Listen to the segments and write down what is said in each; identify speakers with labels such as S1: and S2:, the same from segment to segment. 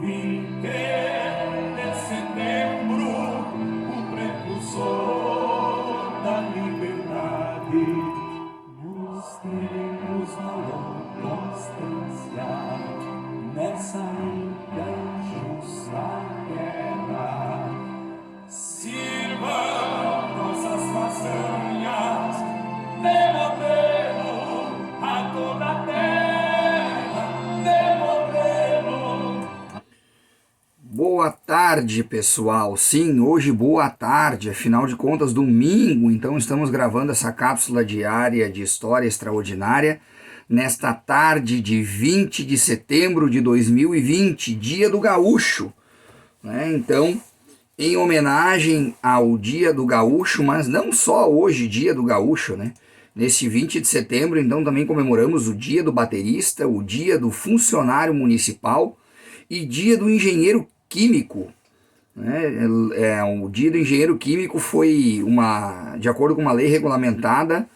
S1: 20 de setembro, o precursor da liberdade, nos trilhos da constância, nessa luta injusta guerra. Sirvam nossas façanhas de modelo a toda a terra, de modelo.
S2: Boa tarde, pessoal. Sim, hoje boa tarde, afinal de contas, domingo, então estamos gravando essa cápsula diária de História Extraordinária nesta tarde de 20 de setembro de 2020, Dia do Gaúcho, né? Então, em homenagem ao Dia do Gaúcho, mas não só hoje, Dia do Gaúcho, né? Nesse 20 de setembro, então, também comemoramos o Dia do Baterista, o Dia do Funcionário Municipal e Dia do Engenheiro Químico, né? O Dia do Engenheiro Químico foi de acordo com uma lei regulamentada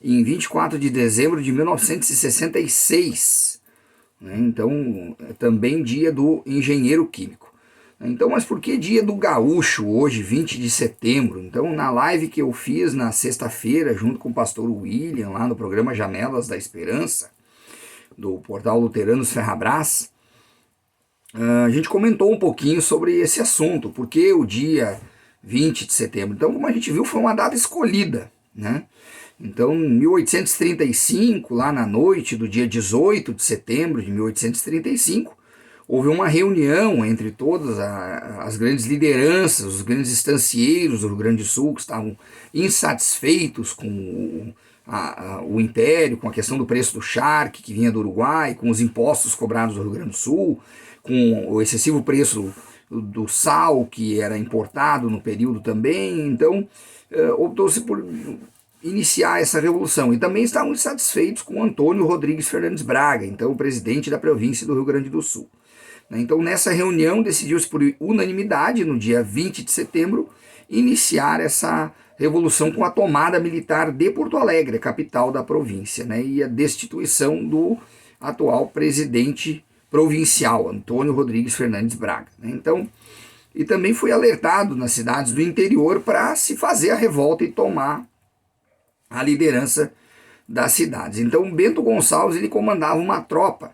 S2: em 24 de dezembro de 1966, né? Então, é também Dia do Engenheiro Químico. Então, mas por que Dia do Gaúcho hoje, 20 de setembro? Então, na live que eu fiz na sexta-feira, junto com o pastor William, lá no programa Janelas da Esperança, do portal Luteranos Ferrabras, a gente comentou um pouquinho sobre esse assunto, porque o dia 20 de setembro. Então, como a gente viu, foi uma data escolhida, né? Então, em 1835, lá na noite do dia 18 de setembro de 1835, houve uma reunião entre todas as grandes lideranças, os grandes estancieiros do Rio Grande do Sul, que estavam insatisfeitos com o Império, com a questão do preço do charque que vinha do Uruguai, com os impostos cobrados do Rio Grande do Sul, com o excessivo preço do sal que era importado no período também. Então, optou-se por iniciar essa revolução. E também estavam insatisfeitos com Antônio Rodrigues Fernandes Braga, então o presidente da província do Rio Grande do Sul. Então, nessa reunião, decidiu-se por unanimidade, no dia 20 de setembro, iniciar essa revolução com a tomada militar de Porto Alegre, capital da província, né, e a destituição do atual presidente provincial, Antônio Rodrigues Fernandes Braga, né. Então, e também foi alertado nas cidades do interior para se fazer a revolta e tomar a liderança das cidades. Então, Bento Gonçalves ele comandava uma tropa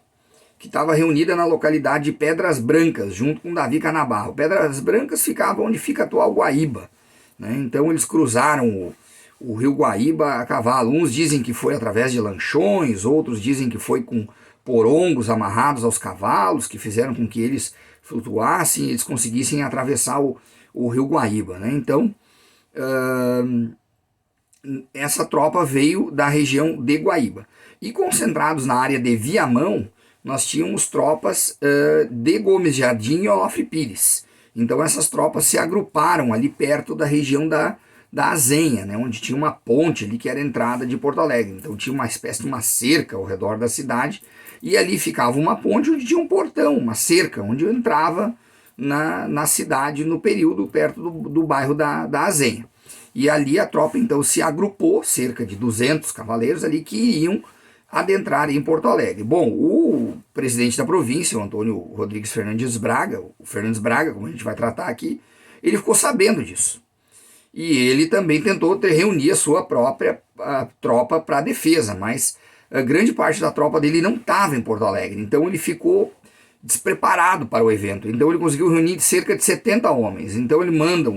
S2: que estava reunida na localidade de Pedras Brancas, junto com Davi Canabarro. Pedras Brancas ficava onde fica a atual Guaíba, né? Então eles cruzaram o rio Guaíba a cavalo. Uns dizem que foi através de lanchões, outros dizem que foi com porongos amarrados aos cavalos, que fizeram com que eles flutuassem e eles conseguissem atravessar o rio Guaíba, né? Então, essa tropa veio da região de Guaíba. E concentrados na área de Viamão, nós tínhamos tropas de Gomes Jardim e Onofre Pires. Então essas tropas se agruparam ali perto da região da Azenha, né, onde tinha uma ponte ali que era a entrada de Porto Alegre. Então tinha uma espécie de uma cerca ao redor da cidade, e ali ficava uma ponte onde tinha um portão, uma cerca, onde eu entrava na cidade no período perto do bairro da Azenha. E ali a tropa então se agrupou, cerca de 200 cavaleiros ali que iriam adentrar em Porto Alegre. Bom, o presidente da província, o Antônio Rodrigues Fernandes Braga, o Fernandes Braga, como a gente vai tratar aqui, ele ficou sabendo disso. E ele também tentou reunir a sua própria tropa para a defesa, mas a grande parte da tropa dele não estava em Porto Alegre, então ele ficou despreparado para o evento. Então ele conseguiu reunir cerca de 70 homens. Então ele manda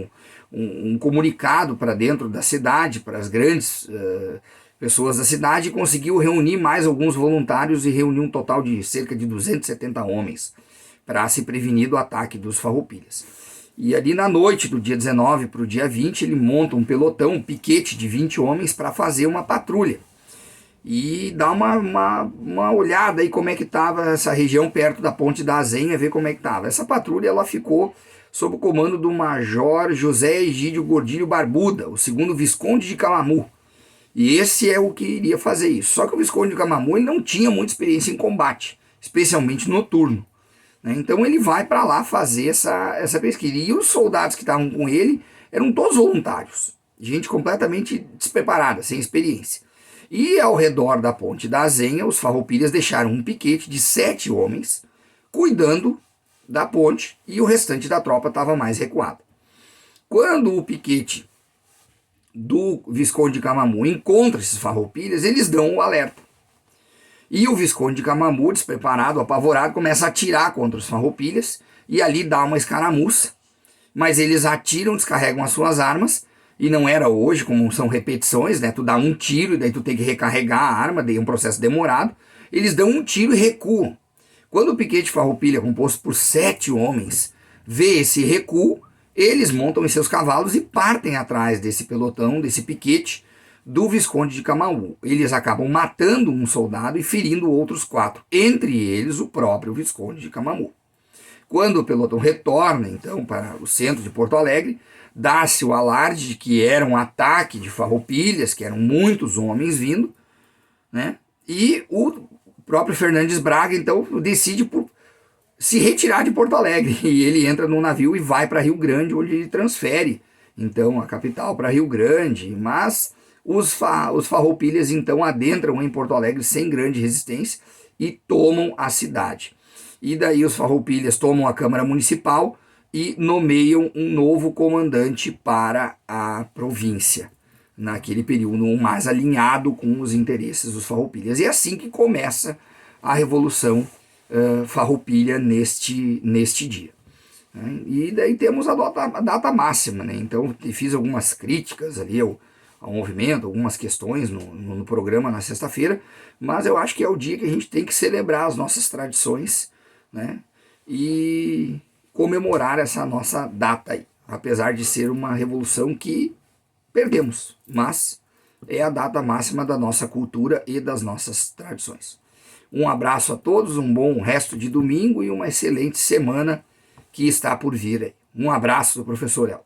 S2: um comunicado para dentro da cidade, para as grandes pessoas da cidade, e conseguiu reunir mais alguns voluntários e reunir um total de cerca de 270 homens para se prevenir do ataque dos farroupilhas. E ali na noite do dia 19 para o dia 20, ele monta um pelotão, um piquete de 20 homens para fazer uma patrulha e dar uma olhada aí como é que estava essa região perto da Ponte da Azenha, ver como é que estava. Essa patrulha ela ficou sob o comando do Major José Egídio Gordilho Barbuda, o segundo Visconde de Camamu. E esse é o que iria fazer isso. Só que o Visconde de Camamu ele não tinha muita experiência em combate, especialmente noturno, né? Então ele vai para lá fazer essa pesquisa. E os soldados que estavam com ele eram todos voluntários, gente completamente despreparada, sem experiência. E ao redor da Ponte da Azenha, os farroupilhas deixaram um piquete de 7 homens, cuidando da ponte e o restante da tropa estava mais recuado. Quando o piquete do Visconde de Camamu encontra esses farroupilhas, eles dão o alerta. E o Visconde de Camamu, despreparado, apavorado, começa a atirar contra os farroupilhas e ali dá uma escaramuça. Mas eles atiram, descarregam as suas armas, e não era hoje, como são repetições, né? Tu dá um tiro e daí tu tem que recarregar a arma, daí é um processo demorado. Eles dão um tiro e recuam. Quando o piquete farroupilha, composto por 7 homens, vê esse recuo, eles montam em seus cavalos e partem atrás desse pelotão, desse piquete do Visconde de Camamu. Eles acabam matando um soldado e ferindo outros 4, entre eles o próprio Visconde de Camamu. Quando o pelotão retorna, então, para o centro de Porto Alegre, dá-se o alarde de que era um ataque de farroupilhas, que eram muitos homens vindo, né? E o próprio Fernandes Braga, então, decide por se retirar de Porto Alegre. E ele entra num navio e vai para Rio Grande, onde ele transfere, então, a capital para Rio Grande. Mas os farroupilhas, então, adentram em Porto Alegre sem grande resistência e tomam a cidade. E daí os farroupilhas tomam a Câmara Municipal e nomeiam um novo comandante para a província, naquele período mais alinhado com os interesses dos farroupilhas. E é assim que começa a Revolução Farroupilha neste dia. E daí temos a data máxima, né? Então fiz algumas críticas ali ao movimento, algumas questões no programa na sexta-feira, mas eu acho que é o dia que a gente tem que celebrar as nossas tradições, né? E comemorar essa nossa data aí, apesar de ser uma revolução que perdemos, mas é a data máxima da nossa cultura e das nossas tradições. Um abraço a todos, um bom resto de domingo e uma excelente semana que está por vir aí. Um abraço do professor El.